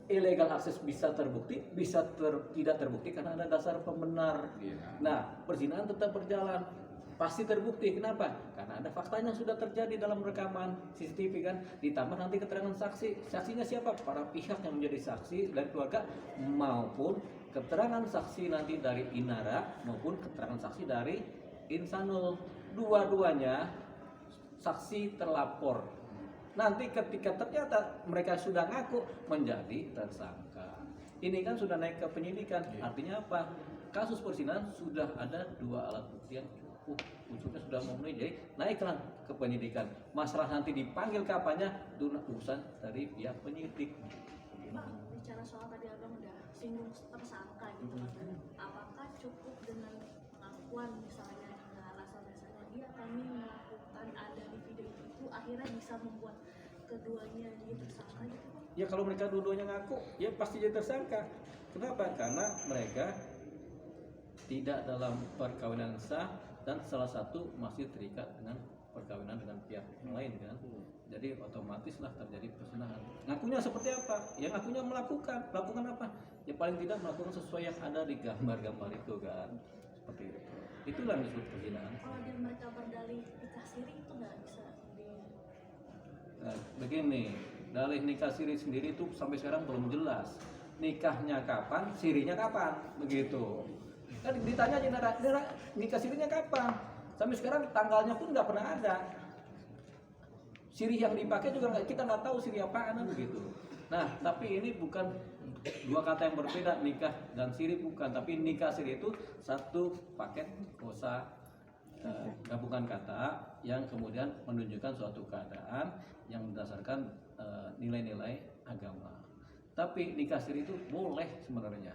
illegal akses bisa terbukti, bisa tidak terbukti karena ada dasar pembenar. Nah, perzinahan tetap berjalan, pasti terbukti. Kenapa? Karena ada faktanya sudah terjadi dalam rekaman CCTV kan. Ditambah nanti keterangan saksi. Saksinya siapa? Para pihak yang menjadi saksi dari keluarga maupun keterangan saksi nanti dari Inara maupun keterangan saksi dari Insanul. Dua-duanya saksi terlapor. Nanti ketika ternyata mereka sudah ngaku menjadi tersangka. Ini kan sudah naik ke penyidikan. Artinya apa? Kasus perzinahan sudah ada 2 alat bukti yang cukup. Unsurnya sudah memenuhi, jadi naiklah ke penyidikan. Masalah nanti dipanggil kapannya itu urusan dari pihak penyidik. Pak, bicara soal tadi abang udah singgung tersangka gitu. Apakah cukup dengan pengakuan misalnya alasan dasarnya dia kami melakukan ada di video itu akhirnya bisa membuat keduanya jadi tersangka gitu? Ya kalau mereka dua-duanya ngaku, ya pasti jadi tersangka. Kenapa? Karena mereka tidak dalam perkawinan sah dan salah satu masih terikat dengan perkawinan dengan pihak yang lain kan. Jadi otomatislah terjadi perzinahan. Ngakunya seperti apa? Ya ngakunya melakukan apa? Ya paling tidak melakukan sesuai yang ada di gambar-gambar itu kan. Seperti itu. Itulah yang disebut perzinahan. Kalau mereka berdalih nikah siri itu nggak bisa Nah, begini, dalih nikah siri sendiri itu sampai sekarang belum jelas. Nikahnya kapan, sirinya kapan, begitu. Kan ditanya aja nikah sirinya kapan? Sampai sekarang tanggalnya pun nggak pernah ada. Siri yang dipakai juga kita nggak tahu siri apaan begitu. Nah, tapi ini bukan dua kata yang berbeda, nikah dan siri bukan. Tapi nikah siri itu satu paket kosa gabungan kata yang kemudian menunjukkan suatu keadaan yang berdasarkan nilai-nilai agama. Tapi nikah siri itu boleh sebenarnya.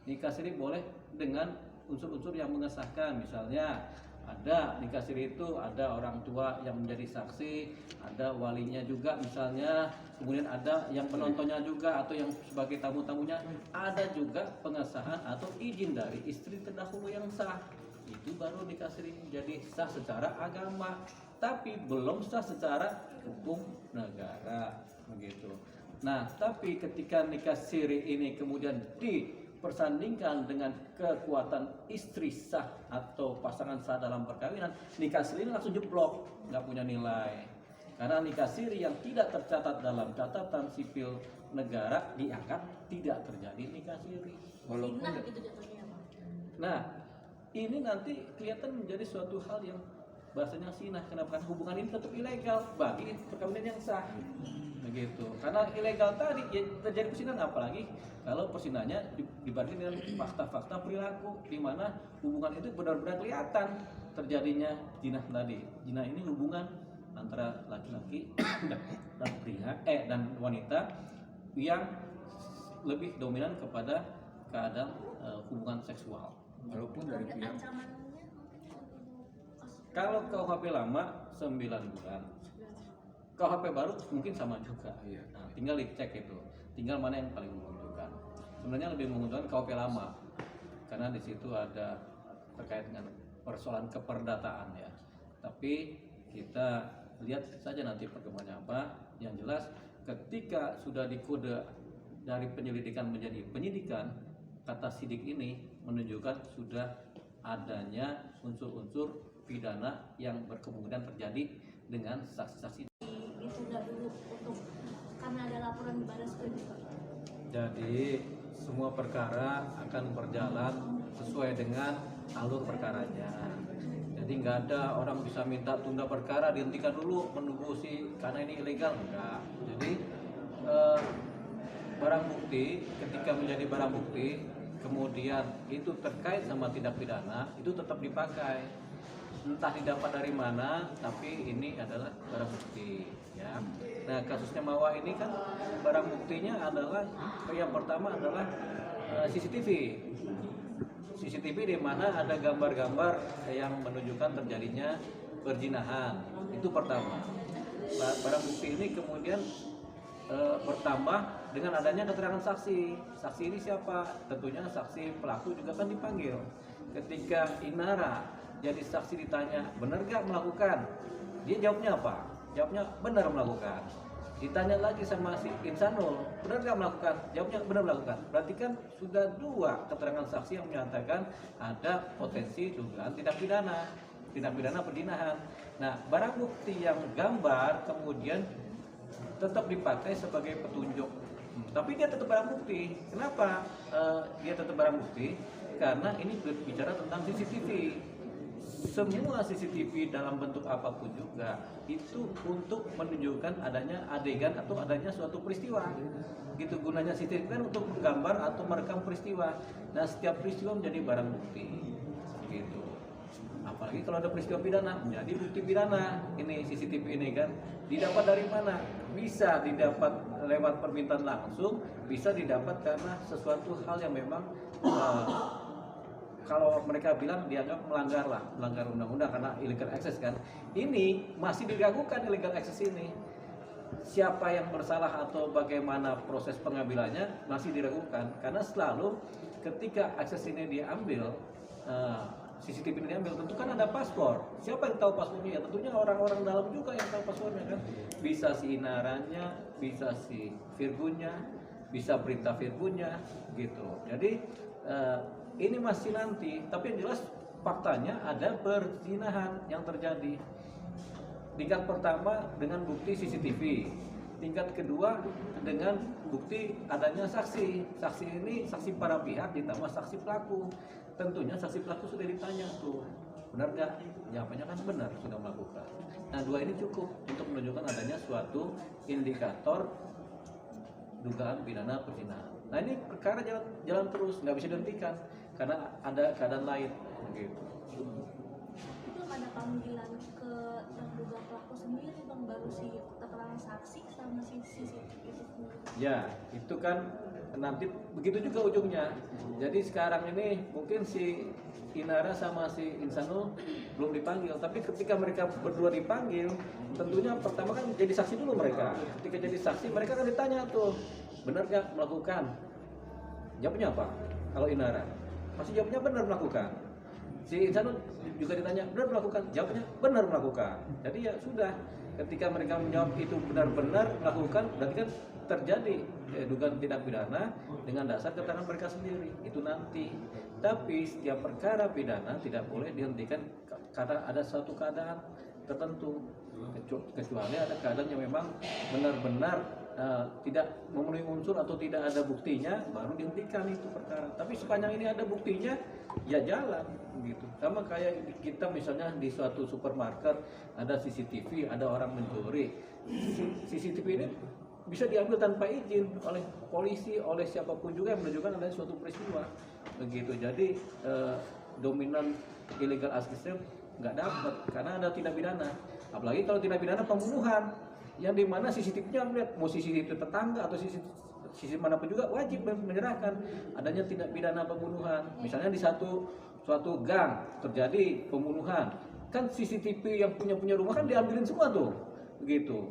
Nikah siri boleh dengan unsur-unsur yang mengesahkan. Misalnya ada nikah siri itu ada orang tua yang menjadi saksi, ada walinya juga misalnya, kemudian ada yang penontonnya juga atau yang sebagai tamu-tamunya, ada juga pengesahan atau izin dari istri terdahulu yang sah. Itu baru nikah siri menjadi sah secara agama, tapi belum sah secara hukum negara begitu. Nah, tapi ketika nikah siri ini kemudian dipersandingkan dengan kekuatan istri sah atau pasangan sah dalam perkawinan, nikah siri ini langsung jeblok, nggak punya nilai. Karena nikah siri yang tidak tercatat dalam catatan sipil negara dianggap tidak terjadi nikah siri. Walaupun gitu jatuhnya, Pak. Nah, ini nanti kelihatan menjadi suatu hal yang bahasanya sinah. Kenapa? Karena hubungan ini tetap ilegal bagi perkawinan yang sah. Begitu. Karena ilegal tadi ya terjadi persinahan, apalagi kalau persinahnya dibanding dengan fakta-fakta perilaku di mana hubungan itu benar-benar kelihatan terjadinya zina tadi. Zina ini hubungan antara laki-laki dan pria dan wanita yang lebih dominan kepada keadaan hubungan seksual. Walaupun dari pihak. Kalau KUHP lama 9 bulan. KUHP baru mungkin sama juga. Nah, tinggal dicek itu. Tinggal mana yang paling menguntungkan. Sebenarnya lebih menguntungkan KUHP lama. Karena di situ ada terkait dengan persoalan keperdataan ya. Tapi kita lihat saja nanti perkembangannya apa. Yang jelas ketika sudah dikode dari penyelidikan menjadi penyidikan, kata sidik ini menunjukkan sudah adanya unsur-unsur pidana yang berkemungkinan terjadi dengan saksi-saksi. Ditunda dulu untuk karena ada laporan di Baris Krim. Jadi semua perkara akan berjalan sesuai dengan alur perkaranya. Jadi nggak ada orang bisa minta tunda perkara dihentikan dulu menunggu karena ini ilegal, enggak. Jadi barang bukti ketika menjadi barang bukti kemudian itu terkait sama tindak pidana itu tetap dipakai, entah didapat dari mana, tapi ini adalah barang bukti ya. Nah, kasusnya Mawa ini kan barang buktinya adalah yang pertama adalah CCTV di mana ada gambar-gambar yang menunjukkan terjadinya perzinahan. Itu pertama. Barang bukti ini kemudian bertambah dengan adanya keterangan saksi. Saksi ini siapa? Tentunya saksi pelaku juga kan dipanggil. Ketika Inara jadi saksi ditanya, benar gak melakukan? Dia jawabnya apa? Jawabnya benar melakukan. Ditanya lagi sama si Insanul, benar nggak melakukan? Jawabnya benar melakukan. Berarti kan sudah 2 keterangan saksi yang menyatakan ada potensi dugaan tindak pidana perzinahan. Nah, barang bukti yang gambar kemudian tetap dipakai sebagai petunjuk. Tapi dia tetap barang bukti. Kenapa dia tetap barang bukti? Karena ini berbicara tentang CCTV. Semua CCTV dalam bentuk apapun juga itu untuk menunjukkan adanya adegan atau adanya suatu peristiwa. Gitu gunanya CCTV kan untuk menggambar atau merekam peristiwa. Nah, setiap peristiwa menjadi barang bukti. Gitu. Apalagi kalau ada peristiwa pidana, menjadi bukti pidana. Ini CCTV ini kan didapat dari mana? Bisa didapat lewat permintaan langsung, bisa didapat karena sesuatu hal yang memang kalau mereka bilang dianggap melanggar undang-undang karena illegal access kan. Ini masih diragukan illegal access ini. Siapa yang bersalah atau bagaimana proses pengambilannya masih diragukan karena selalu ketika akses ini diambil, CCTV ini diambil, tentu kan ada paspor. Siapa yang tahu paspornya? Ya tentunya orang-orang dalam juga yang tahu paspornya kan. Bisa si Inaranya, bisa si Virgunya, bisa perintah Virgunya gitu. Jadi ini masih nanti, tapi yang jelas faktanya ada perzinahan yang terjadi. Tingkat pertama dengan bukti CCTV, tingkat kedua dengan bukti adanya saksi. Saksi ini saksi para pihak ditambah saksi pelaku. Tentunya saksi pelaku sudah ditanya tuh, benar nggak? Jawabannya kan benar, sudah melakukan. Nah, 2 ini cukup untuk menunjukkan adanya suatu indikator dugaan pidana perzinahan. Nah, ini perkara jalan terus, nggak bisa dihentikan karena ada keadaan lain begitu. Belum ada panggilan ke terduga pelaku sendiri bang, baru si keterangan saksi sama si CCTV itu sendiri. Ya, itu kan nanti begitu juga ujungnya. Jadi sekarang ini mungkin si Inara sama si Insanul belum dipanggil, tapi ketika mereka berdua dipanggil, tentunya pertama kan jadi saksi dulu mereka. Ketika jadi saksi mereka akan ditanya tuh, benar nggak melakukan? Jawabnya apa? Kalau Inara pasti jawabnya benar melakukan. Si Insanul juga ditanya benar melakukan, jawabnya benar melakukan. Jadi ya sudah, ketika mereka menjawab itu benar-benar melakukan, berarti kan terjadi dugaan tindak pidana dengan dasar keterangan mereka sendiri. Itu nanti. Tapi setiap perkara pidana tidak boleh dihentikan karena ada suatu keadaan tertentu, kecuali ada keadaan yang memang benar-benar tidak memenuhi unsur atau tidak ada buktinya, baru dihentikan itu perkara. Tapi sepanjang ini ada buktinya, ya jalan gitu. Sama kayak kita misalnya di suatu supermarket ada CCTV, ada orang mencuri, CCTV ini bisa diambil tanpa izin oleh polisi, oleh siapapun juga yang menunjukkan adanya suatu peristiwa begitu. Jadi dominan illegal access nggak dapat karena ada tindak pidana. Apalagi kalau tindak pidana pembunuhan yang dimana CCTV-nya melihat, mau CCTV tetangga atau sisi manapun juga wajib menyerahkan adanya tindak pidana pembunuhan. Misalnya di suatu gang terjadi pembunuhan, kan CCTV yang punya rumah kan diambilin semua tuh begitu.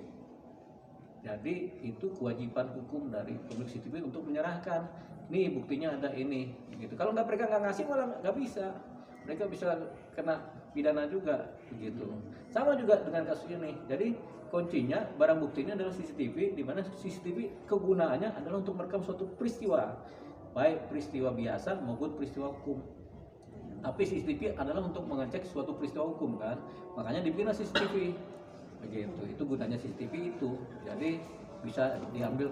Jadi itu kewajiban hukum dari pemilik CCTV untuk menyerahkan. Nih buktinya ada ini, gitu. Kalau mereka nggak ngasih malah nggak bisa. Mereka bisa kena pidana juga, begitu. Sama juga dengan kasus ini. Jadi kuncinya barang buktinya adalah CCTV, di mana CCTV kegunaannya adalah untuk merekam suatu peristiwa, baik peristiwa biasa maupun peristiwa hukum. Tapi CCTV adalah untuk mengecek suatu peristiwa hukum kan, makanya dibina CCTV. Begitu, itu gunanya CCTV itu. Jadi bisa diambil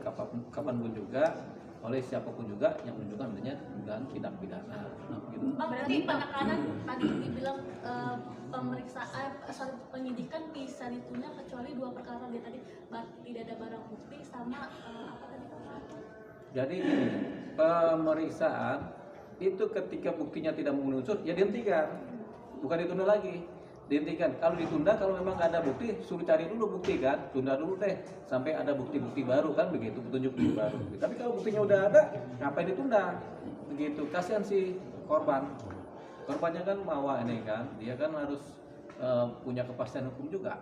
kapanpun juga oleh siapapun juga yang menunjukkan adanya dugaan tindak pidana. Gitu. Berarti penekanan tadi dibilang penyidikan bisa ditunda kecuali 2 perkara dia tadi, tidak ada barang bukti sama apa tadi? Jadi ini pemeriksaan itu ketika buktinya tidak memenuhi unsur ya dihentikan, bukan ditunda lagi. Dihentikan. Kalau ditunda, kalau memang nggak ada bukti, suruh cari dulu bukti kan, tunda dulu deh sampai ada bukti-bukti baru kan begitu, petunjuk bukti baru. Tapi kalau buktinya udah ada, ngapain ditunda? Begitu. Kasihan si korbannya kan mawa ini kan, dia kan harus punya kepastian hukum juga.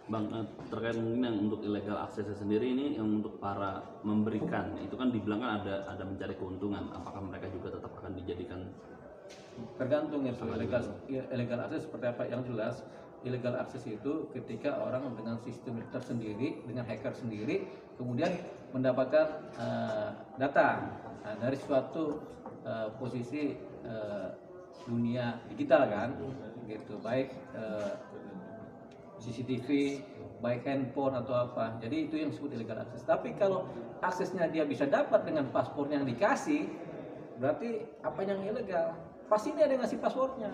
Bang, terkait mungkin yang untuk illegal access sendiri ini yang untuk para memberikan itu kan dibilang kan ada mencari keuntungan, apakah mereka juga tetap akan dijadikan? Tergantung itu illegal access seperti apa. Yang jelas illegal access itu ketika orang dengan sistem tersendiri, dengan hacker sendiri, kemudian mendapatkan data dari suatu posisi dunia digital kan, gitu, baik CCTV, baik handphone atau apa. Jadi itu yang disebut illegal access. Tapi kalau aksesnya dia bisa dapat dengan paspor yang dikasih, berarti apa yang ilegal? Pasti dia ada yang ngasih passwordnya.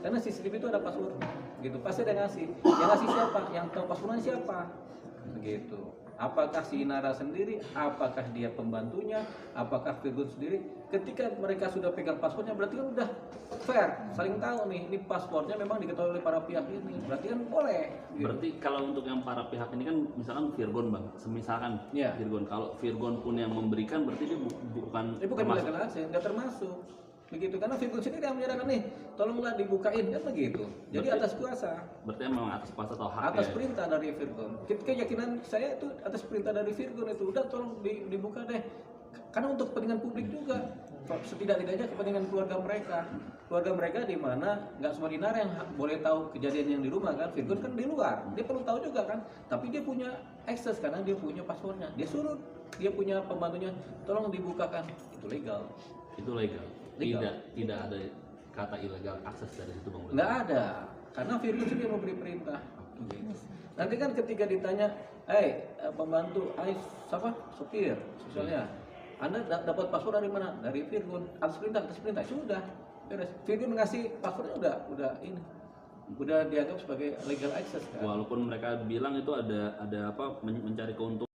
Karena CCTV itu ada passwordnya, gitu. Pasti ada yang ngasih. Yang ngasih siapa? Yang tahu passwordnya siapa? Begitu. Apakah si Inara sendiri? Apakah dia pembantunya? Apakah Virgon sendiri? Ketika mereka sudah pegang passwordnya, berarti kan udah fair, saling tahu nih. Ini passwordnya memang diketahui oleh para pihak ini. Berarti kan boleh. Gitu. Berarti kalau untuk yang para pihak ini kan misalkan Virgon bang, semisalkan Iya. Virgon, kalau Virgon pun yang memberikan berarti dia bukan Ini bukan termasuk. illegal access, nggak termasuk. Begitu, karena Virgon sendiri yang menyatakan nih, tolonglah dibukain, kan begitu. Jadi Berarti- atas kuasa. Berarti memang atas kuasa atau hak Atas ya? perintah dari Virgon. Keyakinan saya itu atas perintah dari Virgon itu, udah tolong dibuka deh. Karena untuk kepentingan publik juga, setidak-tidaknya kepentingan keluarga mereka di mana nggak semua Inara yang boleh tahu kejadian yang di rumah kan. Virgon kan di luar, dia perlu tahu juga kan. Tapi dia punya akses karena dia punya passwordnya. Dia suruh, dia punya pembantunya, tolong dibukakan. Itu legal. Itu legal. Legal. Tidak ada kata ilegal akses dari situ bang. Nggak ada, karena Virgon sendiri yang memberi perintah. Nanti kan ketika ditanya, pembantu, siapa? Sopir, misalnya, Anda dapat password dari mana? Dari Virgon, atas perintah, sudah. Beres. Virgon ngasih passwordnya udah ini, udah dianggap sebagai legal access kan. Walaupun mereka bilang itu ada apa mencari keuntungan.